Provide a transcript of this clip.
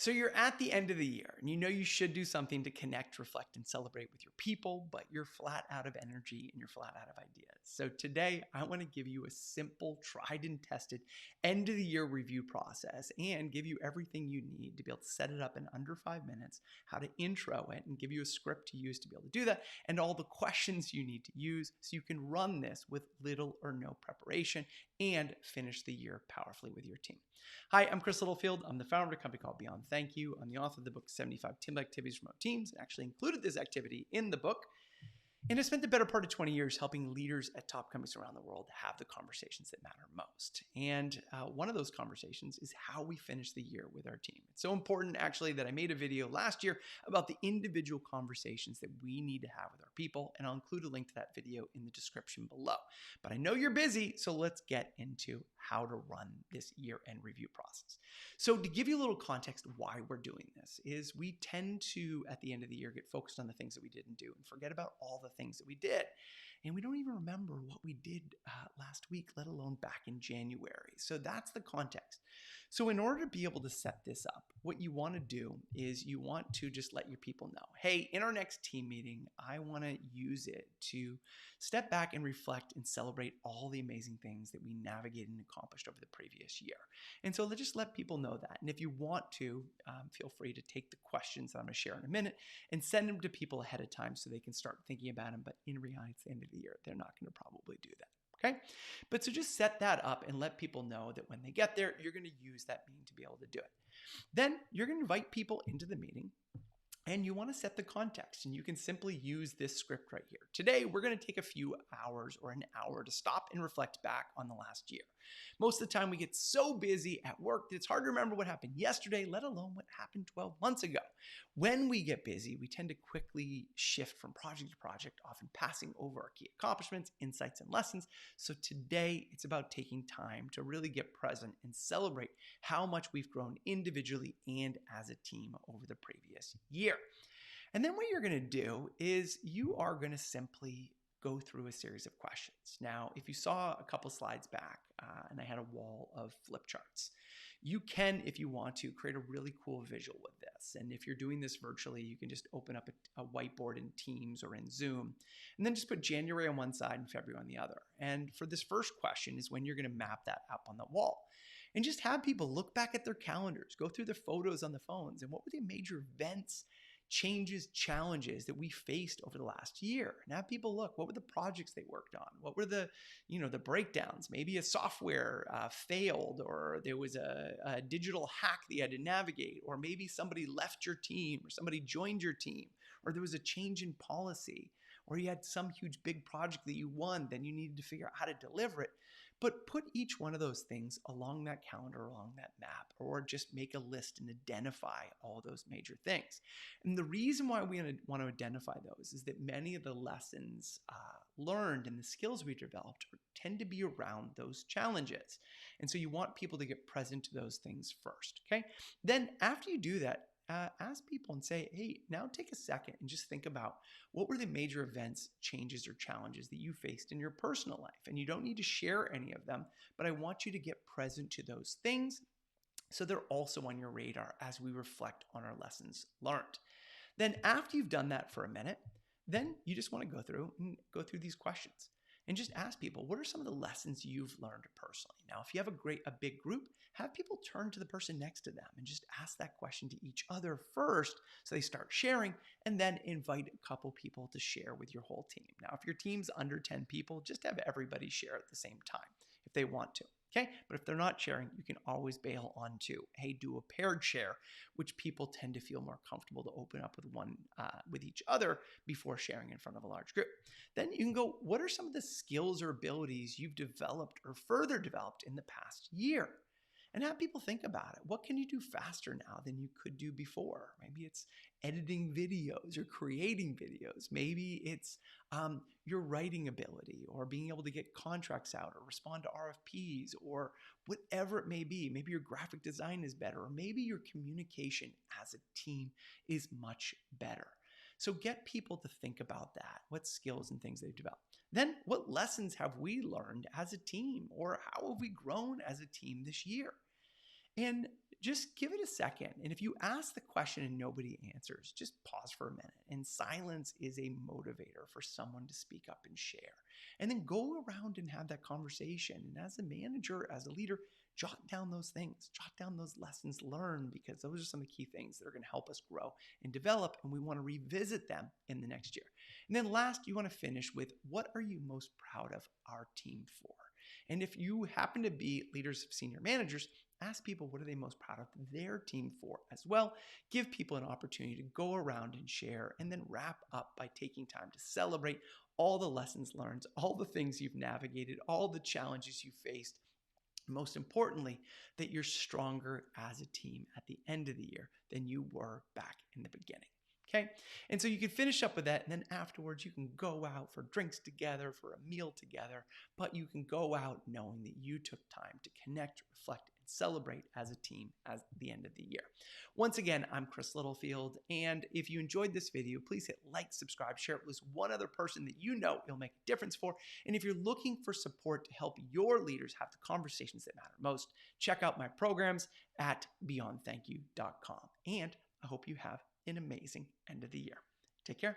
So you're at the end of the year and you know you should do something to connect, reflect, and celebrate with your people, but you're flat out of energy and you're flat out of ideas. So today I want to give you a simple, tried and tested end of the year review process and give you everything you need to be able to set it up in under 5 minutes, how to intro it and give you a script to use to be able to do that, and all the questions you need to use so you can run this with little or no preparation and finish the year powerfully with your team. Hi, I'm Chris Littlefield. I'm the founder of a company called Beyond Thank You. I'm the author of the book 75 Team Activities for Remote Teams, and actually included this activity in the book. And I spent the better part of 20 years helping leaders at top companies around the world have the conversations that matter most. And one of those conversations is how we finish the year with our team. It's so important, actually, that I made a video last year about the individual conversations that we need to have with our people. And I'll include a link to that video in the description below. But I know you're busy, so let's get into how to run this year-end review process. So to give you a little context why we're doing this is we tend to, at the end of the year, get focused on the things that we didn't do and forget about all the things that we did. And we don't even remember what we did last week, let alone back in January. So that's the context. So in order to be able to set this up, what you want to do is you want to just let your people know, hey, in our next team meeting, I want to use it to step back and reflect and celebrate all the amazing things that we navigated and accomplished over the previous year. And so just let people know that. And if you want to, feel free to take the questions that I'm going to share in a minute and send them to people ahead of time so they can start thinking about them. But in reality, it's the end of the year. They're not going to probably do that. Okay. But so just set that up and let people know that when they get there, you're going to use that meeting to be able to do it. Then you're going to invite people into the meeting. And you want to set the context, and you can simply use this script right here. Today, we're going to take a few hours or an hour to stop and reflect back on the last year. Most of the time, we get so busy at work that it's hard to remember what happened yesterday, let alone what happened 12 months ago. When we get busy, we tend to quickly shift from project to project, often passing over our key accomplishments, insights, and lessons. So today, it's about taking time to really get present and celebrate how much we've grown individually and as a team over the previous year. And then what you're going to do is you are going to simply go through a series of questions. Now, if you saw a couple slides back and I had a wall of flip charts, you can, if you want to, create a really cool visual with this. And if you're doing this virtually, you can just open up a whiteboard in Teams or in Zoom, and then just put January on one side and February on the other. And for this first question is when you're going to map that up on the wall. And just have people look back at their calendars, go through their photos on the phones, and what were the major events, changes, challenges that we faced over the last year. And have people look, what were the projects they worked on? What were the breakdowns? Maybe a software failed, or there was a digital hack that you had to navigate, or maybe somebody left your team, or somebody joined your team, or there was a change in policy, or you had some huge big project that you won, then you needed to figure out how to deliver it. But put each one of those things along that calendar, along that map, or just make a list and identify all those major things. And the reason why we want to identify those is that many of the lessons learned and the skills we developed tend to be around those challenges. And so you want people to get present to those things first, okay? Then after you do that, ask people and say, hey, now take a second and just think about what were the major events, changes, or challenges that you faced in your personal life. And you don't need to share any of them, but I want you to get present to those things so they're also on your radar as we reflect on our lessons learned. Then after you've done that for a minute, then you just want to go through these questions. And just ask people, what are some of the lessons you've learned personally? Now, if you have a big group, have people turn to the person next to them and just ask that question to each other first so they start sharing, and then invite a couple people to share with your whole team. Now, if your team's under 10 people, just have everybody share at the same time if they want to. Okay, but if they're not sharing, you can always bail onto, hey, do a paired share, which people tend to feel more comfortable to open up with each other before sharing in front of a large group. Then you can go, what are some of the skills or abilities you've developed or further developed in the past year? And have people think about it. What can you do faster now than you could do before? Maybe it's editing videos or creating videos. Maybe it's your writing ability or being able to get contracts out or respond to RFPs or whatever it may be. Maybe your graphic design is better, or maybe your communication as a team is much better. So get people to think about that, what skills and things they've developed. Then what lessons have we learned as a team, or how have we grown as a team this year? And just give it a second. And if you ask the question and nobody answers, just pause for a minute. And silence is a motivator for someone to speak up and share. And then go around and have that conversation. And as a manager, as a leader, jot down those things, jot down those lessons learned, because those are some of the key things that are going to help us grow and develop. And we want to revisit them in the next year. And then last, you want to finish with, what are you most proud of our team for? And if you happen to be leaders of senior managers, ask people what are they most proud of their team for as well. Give people an opportunity to go around and share, and then wrap up by taking time to celebrate all the lessons learned, all the things you've navigated, all the challenges you faced. Most importantly, that you're stronger as a team at the end of the year than you were back in the beginning. Okay. And so you can finish up with that. And then afterwards, you can go out for drinks together, for a meal together, but you can go out knowing that you took time to connect, reflect, and celebrate as a team at the end of the year. Once again, I'm Chris Littlefield. And if you enjoyed this video, please hit like, subscribe, share it with one other person that you know it'll make a difference for. And if you're looking for support to help your leaders have the conversations that matter most, check out my programs at beyondthankyou.com. And I hope you have an amazing end of the year. Take care.